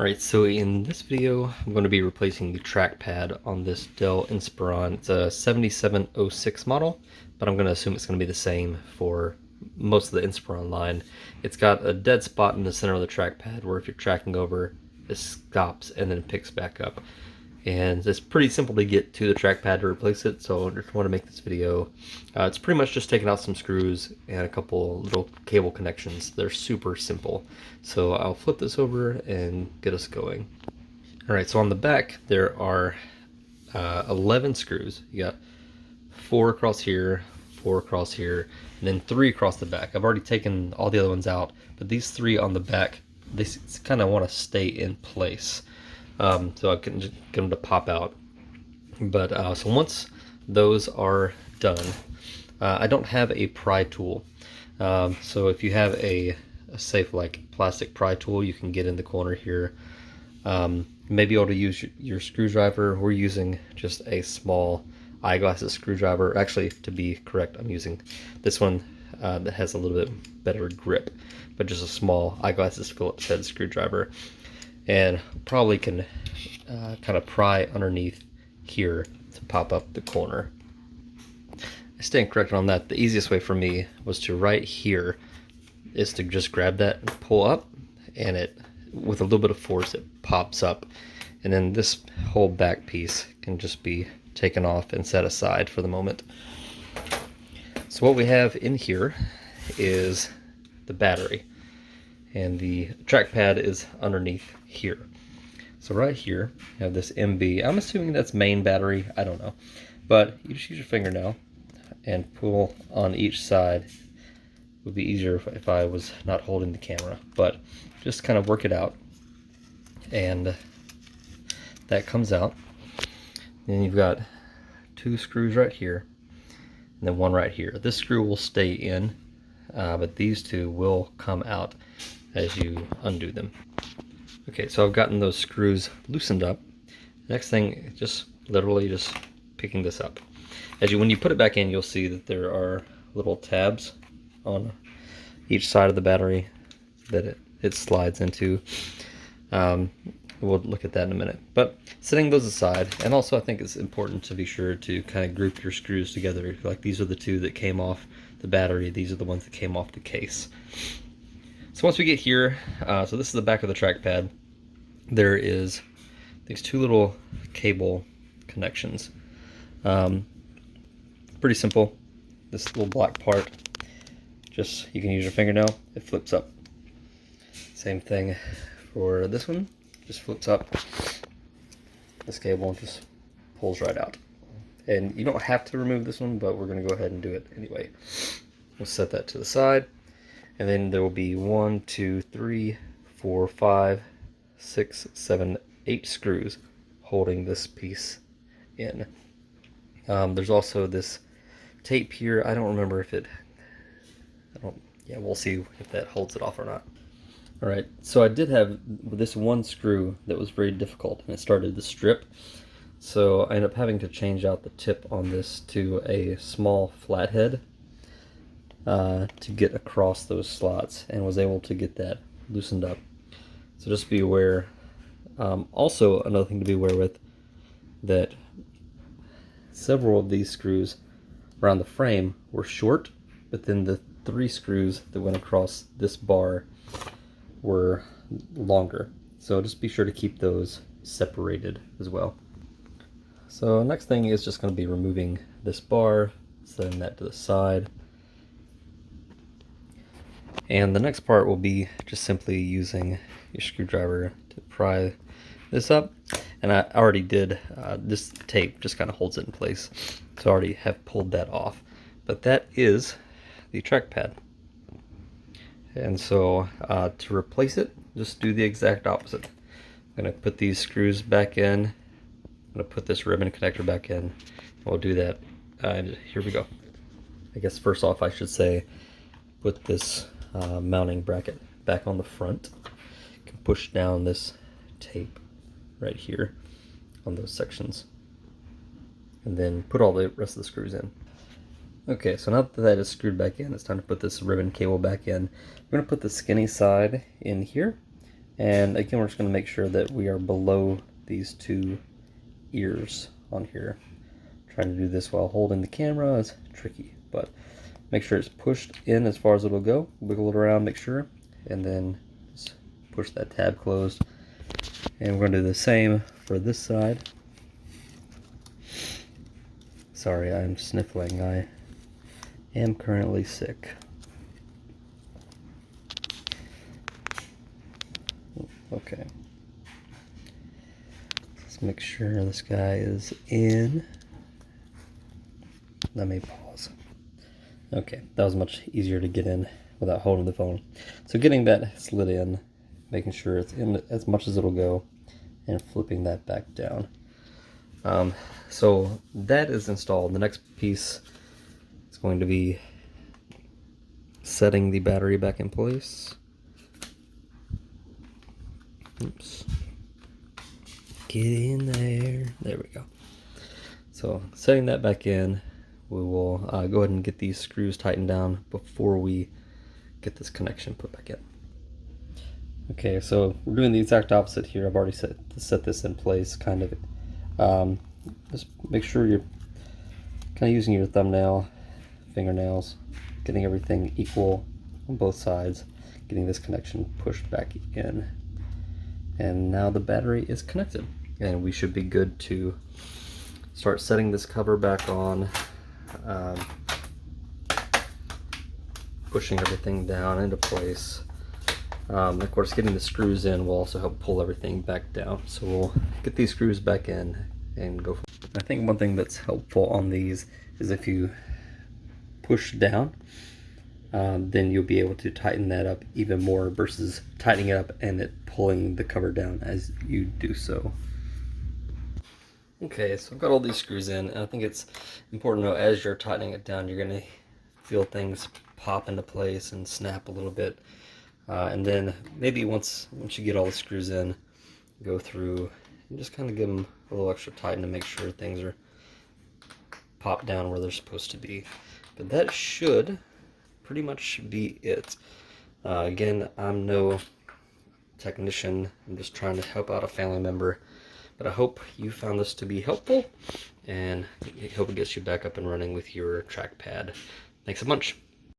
Alright, so in this video, I'm going to be replacing the trackpad on this Dell Ipsiron. It's a 7706 model, but I'm going to assume it's going to be the same for most of the Ipsiron line. It's got a dead spot in the center of the trackpad where if you're tracking over, it stops and then picks back up. And it's pretty simple to get to the trackpad to replace it, so I just want to make this video. It's pretty much just taking out some screws and a couple little cable connections. They're super simple. So I'll flip this over and get us going. Alright, so on the back there are 11 screws. You got 4 across here, 4 across here, and then 3 across the back. I've already taken all the other ones out, but these 3 on the back, they kind of want to stay in place. So I can just get them to pop out. But so once those are done, I don't have a pry tool. So if you have a safe like plastic pry tool, you can get in the corner here. Maybe able to use your screwdriver. We're using just a small eyeglasses screwdriver. Actually, to be correct, I'm using this one that has a little bit better grip, but just a small eyeglasses Phillips head screwdriver. And probably can kind of pry underneath here to pop up the corner. I stand corrected on that. The easiest way for me was to right here is to just grab that and pull up, and it, with a little bit of force, it pops up, and then this whole back piece can just be taken off and set aside for the moment. So what we have in here is the battery, and the trackpad is underneath here. So right here, you have this MB. I'm assuming that's main battery. I don't know. But you just use your finger now and pull on each side. It would be easier if I was not holding the camera. But just kind of work it out. And that comes out. Then you've got 2 screws right here. And then 1 right here. This screw will stay in. But these 2 will come out as you undo them. Okay, so I've gotten those screws loosened up. Next thing, just literally just picking this up. When you put it back in, you'll see that there are little tabs on each side of the battery that it slides into. We'll look at that in a minute. But setting those aside, and also I think it's important to be sure to kind of group your screws together. Like these are the 2 that came off the battery, these are the ones that came off the case. So once we get here, so this is the back of the trackpad. There is these 2 little cable connections. Pretty simple. This little black part, just you can use your fingernail, it flips up. Same thing for this one, just flips up. This cable just pulls right out. And you don't have to remove this one, but we're going to go ahead and do it anyway. We'll set that to the side. And then there will be 1, 2, 3, 4, 5, 6, 7, 8 screws holding this piece in. There's also this tape here. I don't remember if yeah, we'll see if that holds it off or not. Alright, so I did have this one screw that was very difficult, and it started to strip. So I ended up having to change out the tip on this to a small flathead to get across those slots, and was able to get that loosened up. So just be aware. Also, another thing to be aware with, that several of these screws around the frame were short, but then the 3 screws that went across this bar were longer. So just be sure to keep those separated as well. So next thing is just going to be removing this bar, setting that to the side. And the next part will be just simply using your screwdriver to pry this up. And I already did, this tape just kind of holds it in place. So I already have pulled that off. But that is the trackpad. And so to replace it, just do the exact opposite. I'm going to put these screws back in. I'm going to put this ribbon connector back in. We'll do that. Here we go. I guess first off I should say, put this mounting bracket back on the front. You can push down this tape right here on those sections, and then put all the rest of the screws in. Okay, so now that is screwed back in, it's time to put this ribbon cable back in. I'm going to put the skinny side in here, And again, we're just going to make sure that we are below these two ears on here. Trying to do this while holding the camera is tricky, but make sure it's pushed in as far as it'll go. Wiggle it around, make sure, and then just push that tab closed. And we're going to do the same for this side. Sorry, I'm sniffling. I am currently sick. Okay. Let's make sure this guy is in. Let me pause. Okay, that was much easier to get in without holding the phone. So getting that slid in, making sure it's in as much as it'll go, and flipping that back down. So that is installed. The next piece is going to be setting the battery back in place. Oops. Get in there. There we go. So setting that back in, we will go ahead and get these screws tightened down before we get this connection put back in. Okay, so we're doing the exact opposite here. I've already set this in place, kind of. Just make sure you're kind of using your thumbnail, fingernails, getting everything equal on both sides, getting this connection pushed back in. And now the battery is connected, and we should be good to start setting this cover back on, pushing everything down into place. Of course, getting the screws in will also help pull everything back down. So we'll get these screws back in and go. I think one thing that's helpful on these is if you push down, then you'll be able to tighten that up even more versus tightening it up and it pulling the cover down as you do so. Okay, so I've got all these screws in, and I think it's important to know as you're tightening it down, you're going to feel things pop into place and snap a little bit. And then maybe once you get all the screws in, go through and just kind of give them a little extra tighten to make sure things are popped down where they're supposed to be. But that should pretty much be it. Again, I'm no technician. I'm just trying to help out a family member. But I hope you found this to be helpful, and I hope it gets you back up and running with your trackpad. Thanks a bunch.